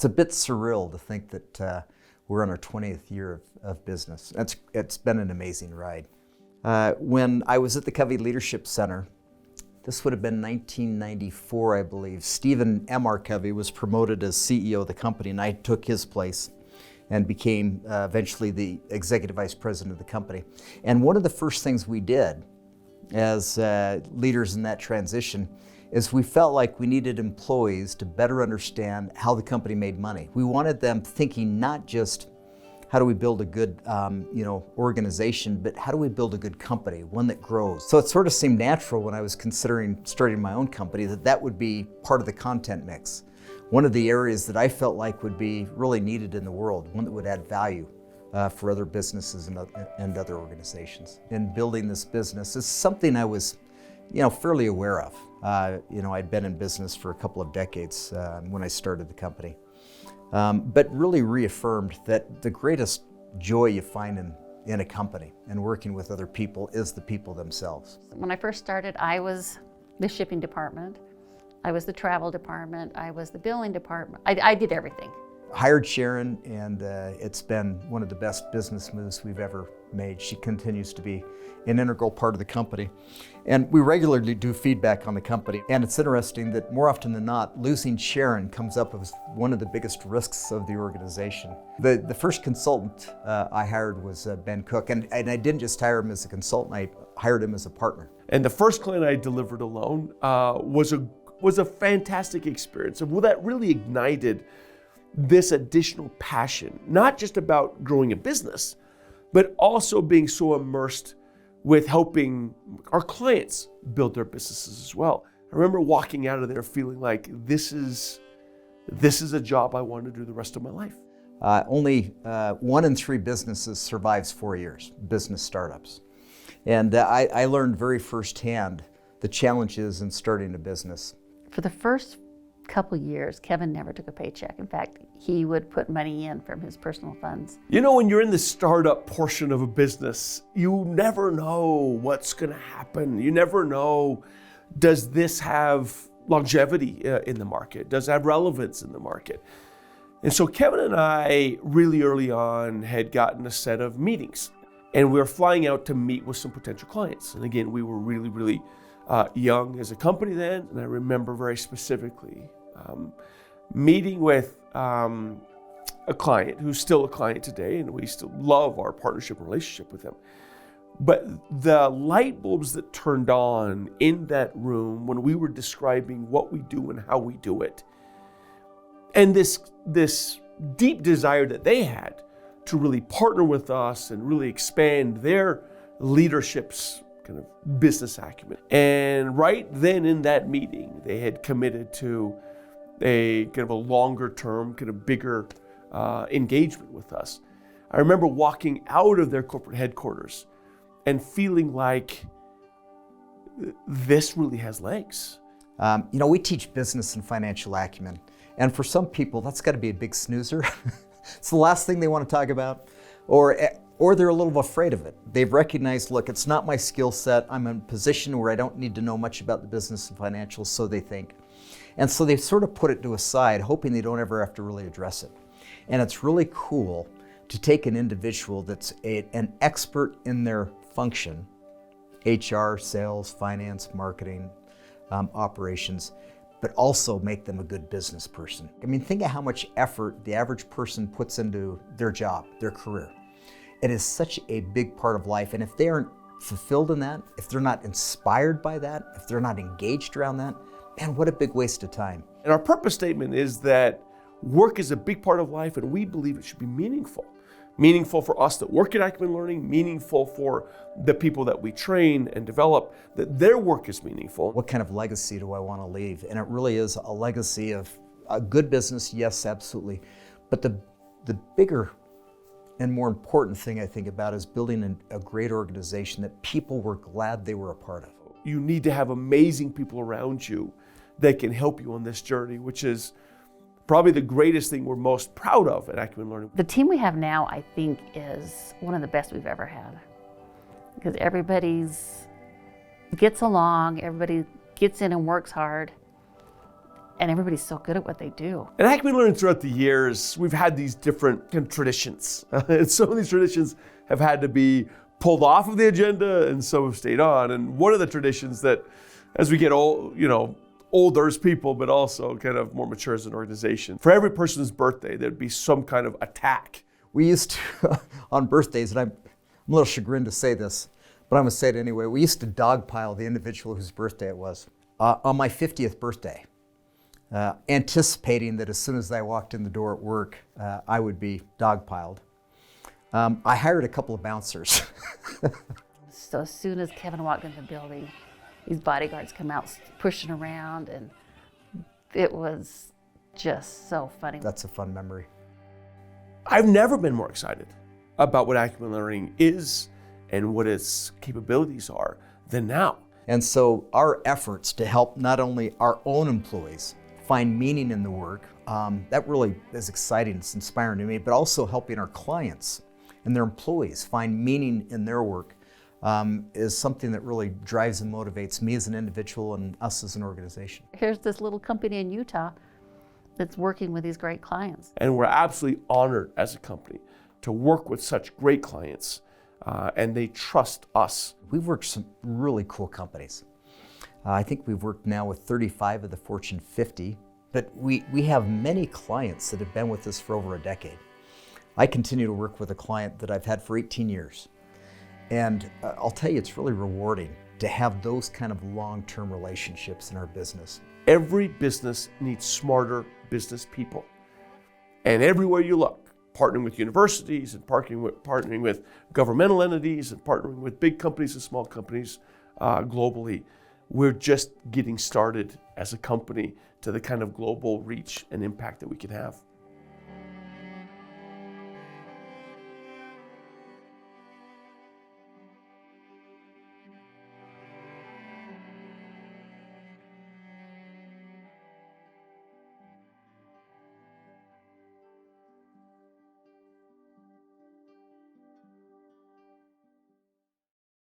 It's a bit surreal to think that we're in our 20th year of business. It's been an amazing ride. When I was at the Covey Leadership Center, this would have been 1994, I believe, Stephen M.R. Covey was promoted as CEO of the company, and I took his place and became eventually the executive vice president of the company. And one of the first things we did as leaders in that transition is we felt like we needed employees to better understand how the company made money. We wanted them thinking not just how do we build a good organization, but how do we build a good company, one that grows. So it sort of seemed natural when I was considering starting my own company that would be part of the content mix. One of the areas that I felt like would be really needed in the world, one that would add value for other businesses and other organizations. In building this business is something I was fairly aware of. I'd been in business for a couple of decades when I started the company. But really reaffirmed that the greatest joy you find in a company and working with other people is the people themselves. When I first started, I was the shipping department, I was the travel department, I was the billing department. I did everything. Hired Sharon, and it's been one of the best business moves we've ever made. She continues to be an integral part of the company. And we regularly do feedback on the company. And it's interesting that more often than not, losing Sharon comes up as one of the biggest risks of the organization. The first consultant I hired was Ben Cook, and I didn't just hire him as a consultant, I hired him as a partner. And the first client I delivered alone was a fantastic experience. And that really ignited this additional passion, not just about growing a business, but also being so immersed with helping our clients build their businesses as well. I remember walking out of there feeling like this is a job I want to do the rest of my life. Only 1 in 3 businesses survives 4 years, business startups. And I learned very firsthand the challenges in starting a business. For the first couple years, Kevin never took a paycheck. In fact, he would put money in from his personal funds. When you're in the startup portion of a business, you never know what's going to happen. You never know, does this have longevity in the market? Does it have relevance in the market? And so Kevin and I really early on had gotten a set of meetings, and we were flying out to meet with some potential clients. And again, we were really, really young as a company then, and I remember very specifically meeting with a client who's still a client today, and we still love our partnership and relationship with them. But the light bulbs that turned on in that room when we were describing what we do and how we do it, and this deep desire that they had to really partner with us and really expand their leadership's kind of business acumen. And right then in that meeting, they had committed to a kind of a longer term, kind of bigger engagement with us. I remember walking out of their corporate headquarters and feeling like this really has legs. We teach business and financial acumen. And for some people, that's got to be a big snoozer. It's the last thing they want to talk about. Or they're a little afraid of it. They've recognized, look, it's not my skill set. I'm in a position where I don't need to know much about the business and financials, so they think. And so they sort of put it to a side, hoping they don't ever have to really address it. And it's really cool to take an individual that's an expert in their function, HR, sales, finance, marketing, operations, but also make them a good business person. I mean, think of how much effort the average person puts into their job, their career. It is such a big part of life, and if they aren't fulfilled in that, if they're not inspired by that, if they're not engaged around that, man, what a big waste of time. And our purpose statement is that work is a big part of life, and we believe it should be meaningful. Meaningful for us that work at Acumen Learning, meaningful for the people that we train and develop, that their work is meaningful. What kind of legacy do I want to leave? And it really is a legacy of a good business, yes, absolutely. But the bigger and more important thing I think about is building a great organization that people were glad they were a part of. You need to have amazing people around you that can help you on this journey, which is probably the greatest thing we're most proud of at Acumen Learning. The team we have now, I think, is one of the best we've ever had. Because everybody's gets along, everybody gets in and works hard. and everybody's so good at what they do. And Acumen Learning, throughout the years, we've had these different kind of traditions. And some of these traditions have had to be pulled off of the agenda, and some have stayed on. And one of the traditions that, as we get old, older as people, but also kind of more mature as an organization, for every person's birthday, there'd be some kind of attack. We used to, on birthdays, and I'm a little chagrined to say this, but I'm going to say it anyway, we used to dogpile the individual whose birthday it was. On my 50th birthday, anticipating that as soon as I walked in the door at work, I would be dogpiled. I hired a couple of bouncers. So as soon as Kevin walked in the building, these bodyguards come out pushing around, and it was just so funny. That's a fun memory. I've never been more excited about what Acumen Learning is and what its capabilities are than now. And so our efforts to help not only our own employees find meaning in the work, that really is exciting, it's inspiring to me, but also helping our clients and their employees find meaning in their work is something that really drives and motivates me as an individual and us as an organization. Here's this little company in Utah that's working with these great clients. And we're absolutely honored as a company to work with such great clients, and they trust us. We've worked with some really cool companies. I think we've worked now with 35 of the Fortune 50, but we have many clients that have been with us for over a decade. I continue to work with a client that I've had for 18 years. And I'll tell you, it's really rewarding to have those kind of long-term relationships in our business. Every business needs smarter business people. And everywhere you look, partnering with universities and partnering with governmental entities and partnering with big companies and small companies globally, we're just getting started as a company to the kind of global reach and impact that we can have.